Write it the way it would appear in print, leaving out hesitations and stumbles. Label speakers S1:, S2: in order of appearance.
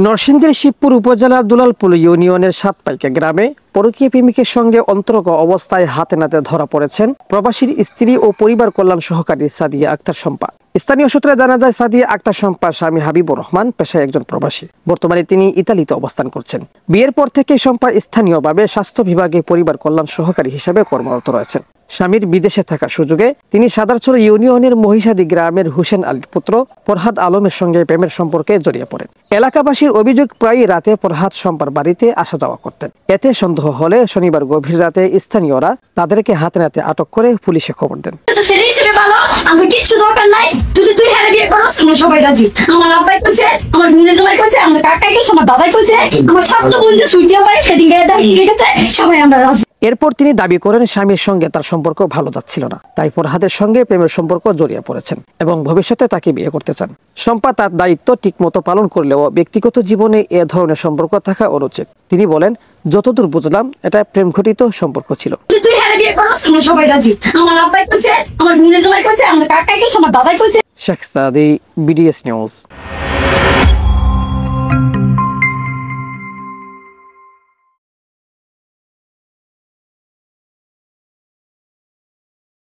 S1: নরসিংদীর শিবপুর উপজেলার দুলালপুর ইউনিয়নের সাতপাইকা গ্রামে পরকীয়া প্রেমিকের সঙ্গে অন্তরঙ্গ অবস্থায় হাতে নাতে ধরা পড়েছেন প্রবাসীর স্ত্রী ও পরিবার কল্যাণ সহকারী সাদিয়া আক্তার শম্পা। স্থানীয় সূত্রে জানা যায়, সাদিয়া আক্তার শম্পার স্বামী হাবিবুর রহমান পেশায় একজন প্রবাসী। বর্তমানে তিনি ইতালিতে অবস্থান করছেন। বিয়ের পর থেকে শম্পা স্থানীয়ভাবে স্বাস্থ্য বিভাগে পরিবার কল্যাণ সহকারী হিসেবে কর্মরত রয়েছেন। স্বামীর বিদেশে থাকার সুযোগে তিনি সাদারচর ইউনিয়নের মহিষাদী গ্রামের হুসেন আলীর পুত্র ফরহাদ আলমের সঙ্গে প্রেমের সম্পর্কে জড়িয়ে পড়েন। এলাকাবাসীর অভিযোগ, প্রায় রাতে ফরহাদ শম্পার বাড়িতে আসা যাওয়া করতেন। এতে সন্দেহ হলে শনিবার গভীর রাতে স্থানীয়রা তাদেরকে হাতে নাতে আটক করে পুলিশে খবর দেন। এরপর তিনি দাবি করেন স্বামীর সঙ্গে তার সম্পর্ক ভালো যাচ্ছিল না, তাই ফরহাদের সঙ্গে প্রেমের সম্পর্ক জড়িয়ে পড়েছেন এবং ভবিষ্যতে তাকে বিয়ে করতে চান। শম্পা তার দায়িত্ব ঠিকমতো পালন করলেও ব্যক্তিগত জীবনে এ ধরনের সম্পর্ক থাকা অনুচিত। তিনি বলেন, যতদূর বুঝলাম এটা প্রেম ঘটিত সম্পর্ক ছিল। শেখ সাদি, বিডিএস নিউজ।